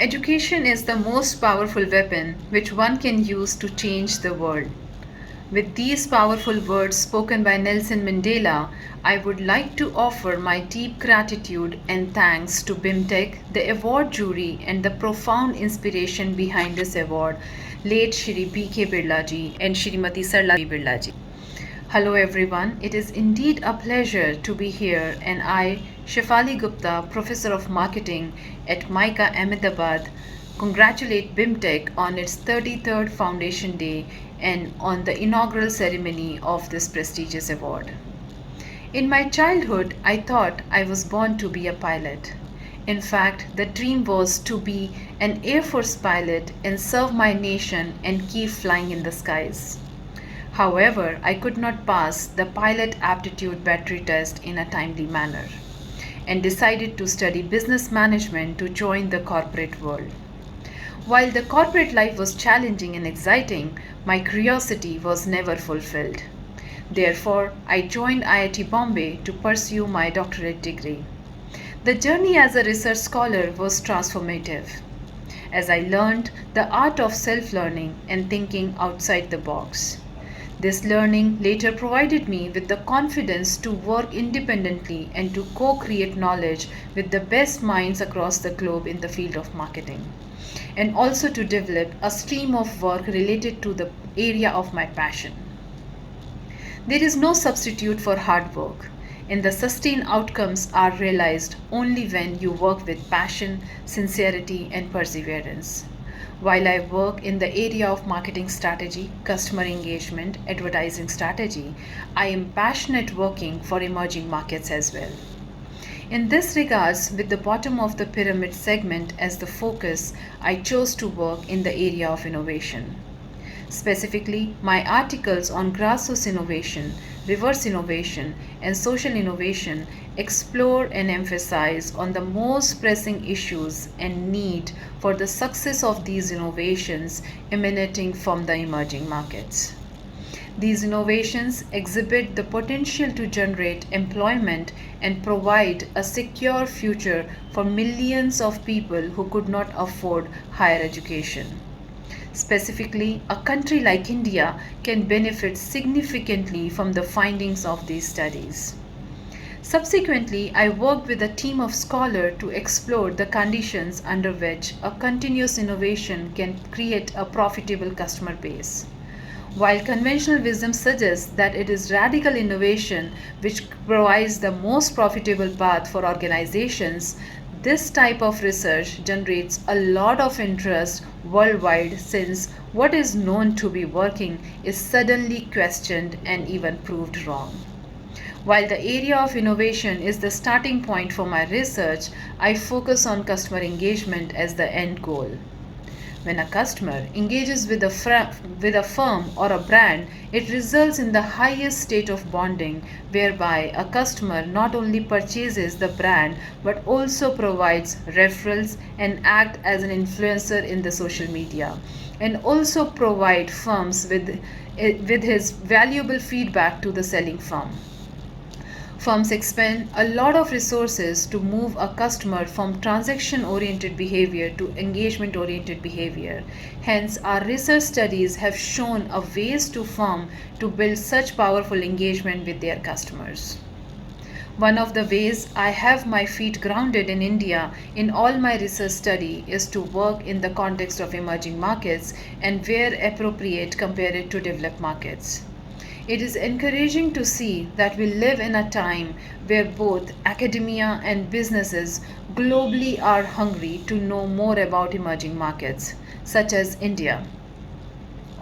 Education is the most powerful weapon which one can use to change the world. With these powerful words spoken by Nelson Mandela, I would like to offer my deep gratitude and thanks to BIMTech, the award jury, and the profound inspiration behind this award, late Shri B.K. Birla ji and Shrimati Sarla Birla ji. Hello everyone, it is indeed a pleasure to be here, and I, Shefali Gupta, Professor of Marketing at MICA Ahmedabad, congratulate BIMTech on its 33rd Foundation Day and on the inaugural ceremony of this prestigious award. In my childhood, I thought I was born to be a pilot. In fact, the dream was to be an Air Force pilot and serve my nation and keep flying in the skies. However, I could not pass the pilot aptitude battery test in a timely manner and decided to study business management to join the corporate world. While the corporate life was challenging and exciting, my curiosity was never fulfilled. Therefore, I joined IIT Bombay to pursue my doctorate degree. The journey as a research scholar was transformative, as I learned the art of self-learning and thinking outside the box. This learning later provided me with the confidence to work independently and to co-create knowledge with the best minds across the globe in the field of marketing, and also to develop a stream of work related to the area of my passion. There is no substitute for hard work, and the sustained outcomes are realized only when you work with passion, sincerity, and perseverance. While I work in the area of marketing strategy, customer engagement, advertising strategy, I am passionate working for emerging markets as well. In this regards, with the bottom of the pyramid segment as the focus, I chose to work in the area of innovation. Specifically, my articles on grassroots innovation, reverse innovation, and social innovation explore and emphasize on the most pressing issues and need for the success of these innovations emanating from the emerging markets. These innovations exhibit the potential to generate employment and provide a secure future for millions of people who could not afford higher education. Specifically, a country like India can benefit significantly from the findings of these studies. Subsequently, I worked with a team of scholars to explore the conditions under which a continuous innovation can create a profitable customer base. While conventional wisdom suggests that it is radical innovation which provides the most profitable path for organizations, this type of research generates a lot of interest worldwide, since what is known to be working is suddenly questioned and even proved wrong. While the area of innovation is the starting point for my research, I focus on customer engagement as the end goal. When a customer engages with a firm or a brand, it results in the highest state of bonding, whereby a customer not only purchases the brand but also provides referrals and act as an influencer in the social media, and also provide firms with his valuable feedback to the selling firm. Firms expend a lot of resources to move a customer from transaction oriented behavior to engagement oriented behavior. Hence, our research studies have shown a ways to firm to build such powerful engagement with their customers. One of the ways I have my feet grounded in India in all my research study is to work in the context of emerging markets and where appropriate compare it to developed markets. It is encouraging to see that we live in a time where both academia and businesses globally are hungry to know more about emerging markets, such as India.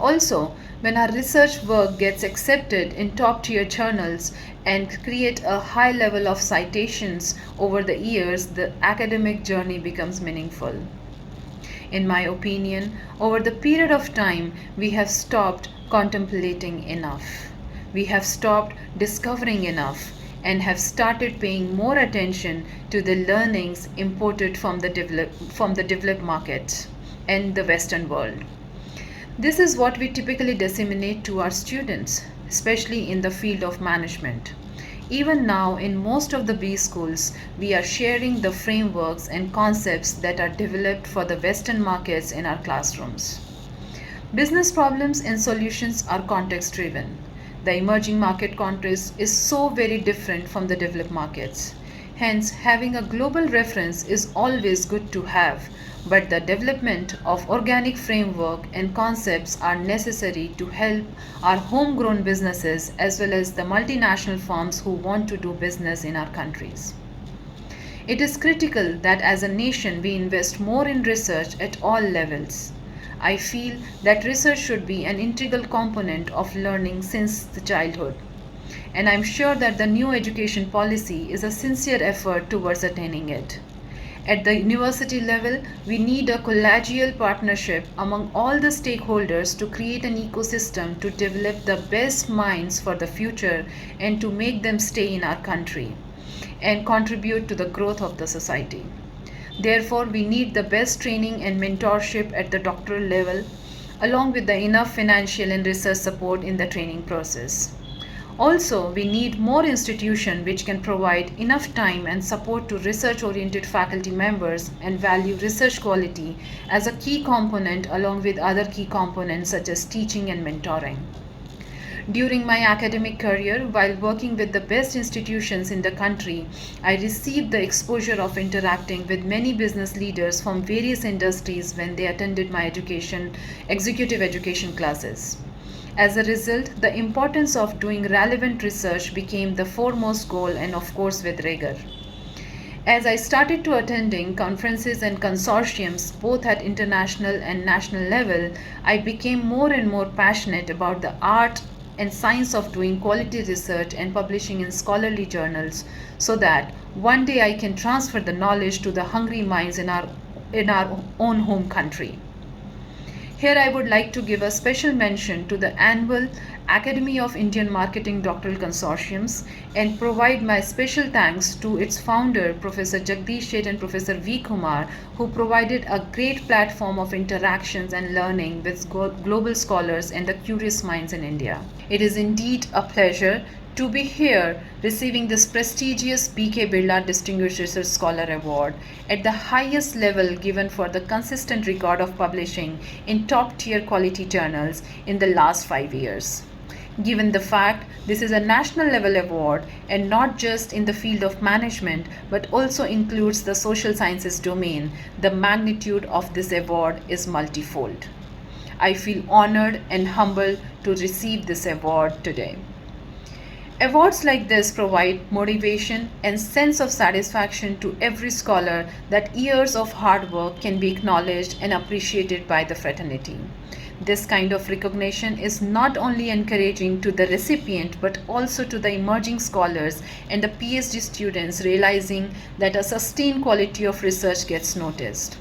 Also, when our research work gets accepted in top tier journals and create a high level of citations over the years, the academic journey becomes meaningful. In my opinion, over the period of time, we have stopped contemplating enough. We have stopped discovering enough and have started paying more attention to the learnings imported from the developed market and the Western world. This is what we typically disseminate to our students, especially in the field of management. Even now, in most of the B schools, we are sharing the frameworks and concepts that are developed for the Western markets in our classrooms. Business problems and solutions are context driven. The emerging market context is so very different from the developed markets. Hence, having a global reference is always good to have, but the development of organic framework and concepts are necessary to help our homegrown businesses as well as the multinational firms who want to do business in our countries. It is critical that as a nation we invest more in research at all levels. I feel that research should be an integral component of learning since the childhood. And I'm sure that the new education policy is a sincere effort towards attaining it. At the university level, we need a collegial partnership among all the stakeholders to create an ecosystem to develop the best minds for the future and to make them stay in our country and contribute to the growth of the society. Therefore, we need the best training and mentorship at the doctoral level, along with the enough financial and research support in the training process. Also, we need more institutions which can provide enough time and support to research-oriented faculty members and value research quality as a key component along with other key components such as teaching and mentoring. During my academic career, while working with the best institutions in the country, I received the exposure of interacting with many business leaders from various industries when they attended my executive education classes. As a result, the importance of doing relevant research became the foremost goal and of course with rigor. As I started to attending conferences and consortiums both at international and national level, I became more and more passionate about the art and science of doing quality research and publishing in scholarly journals so that one day I can transfer the knowledge to the hungry minds in our own home country. Here I would like to give a special mention to the annual Academy of Indian Marketing Doctoral Consortiums and provide my special thanks to its founder, Professor Jagdish Sheth and Professor V. Kumar, who provided a great platform of interactions and learning with global scholars and the curious minds in India. It is indeed a pleasure to be here receiving this prestigious B.K. Birla Distinguished Research Scholar Award at the highest level given for the consistent record of publishing in top-tier quality journals in the last 5 years. Given the fact this is a national level award and not just in the field of management but also includes the social sciences domain, the magnitude of this award is multifold. I feel honored and humbled to receive this award today. Awards like this provide motivation and sense of satisfaction to every scholar that years of hard work can be acknowledged and appreciated by the fraternity. This kind of recognition is not only encouraging to the recipient but also to the emerging scholars and the PhD students realizing that a sustained quality of research gets noticed.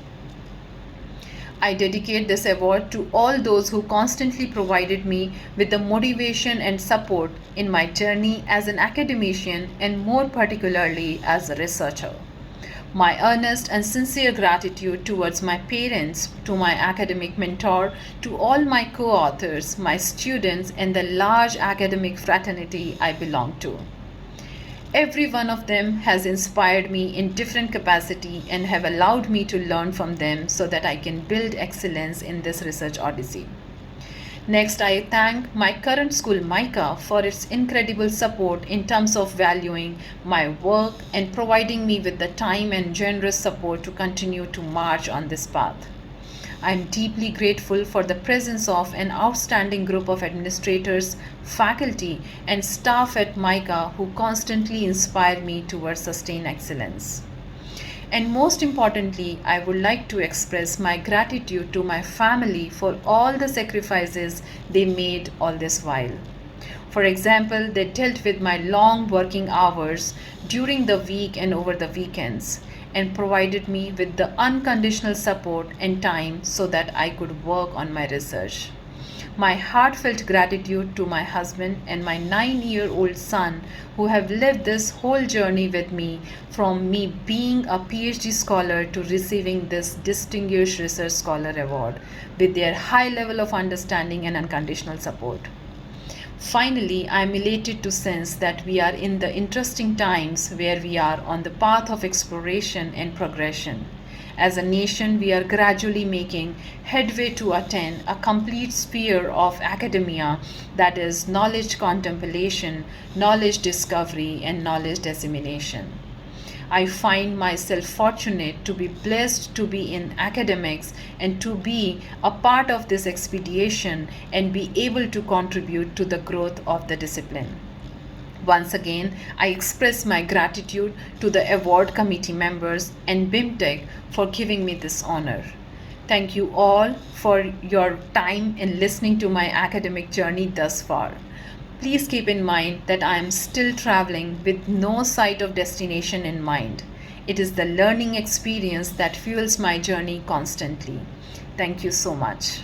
I dedicate this award to all those who constantly provided me with the motivation and support in my journey as an academician and more particularly as a researcher. My earnest and sincere gratitude towards my parents, to my academic mentor, to all my co-authors, my students, and the large academic fraternity I belong to. Every one of them has inspired me in different capacity and have allowed me to learn from them so that I can build excellence in this research odyssey. Next, I thank my current school, MICA, for its incredible support in terms of valuing my work and providing me with the time and generous support to continue to march on this path. I am deeply grateful for the presence of an outstanding group of administrators, faculty, and staff at MICA who constantly inspire me towards sustained excellence. And most importantly, I would like to express my gratitude to my family for all the sacrifices they made all this while. For example, they dealt with my long working hours during the week and over the weekends, and provided me with the unconditional support and time so that I could work on my research. My heartfelt gratitude to my husband and my 9-year-old son who have lived this whole journey with me from me being a PhD scholar to receiving this Distinguished Research Scholar Award with their high level of understanding and unconditional support. Finally, I am elated to sense that we are in the interesting times where we are on the path of exploration and progression. As a nation, we are gradually making headway to attain a complete sphere of academia, that is, knowledge contemplation, knowledge discovery, and knowledge dissemination. I find myself fortunate to be blessed to be in academics and to be a part of this expedition and be able to contribute to the growth of the discipline. Once again, I express my gratitude to the award committee members and BIMTech for giving me this honor. Thank you all for your time in listening to my academic journey thus far. Please keep in mind that I am still traveling with no sight of destination in mind. It is the learning experience that fuels my journey constantly. Thank you so much.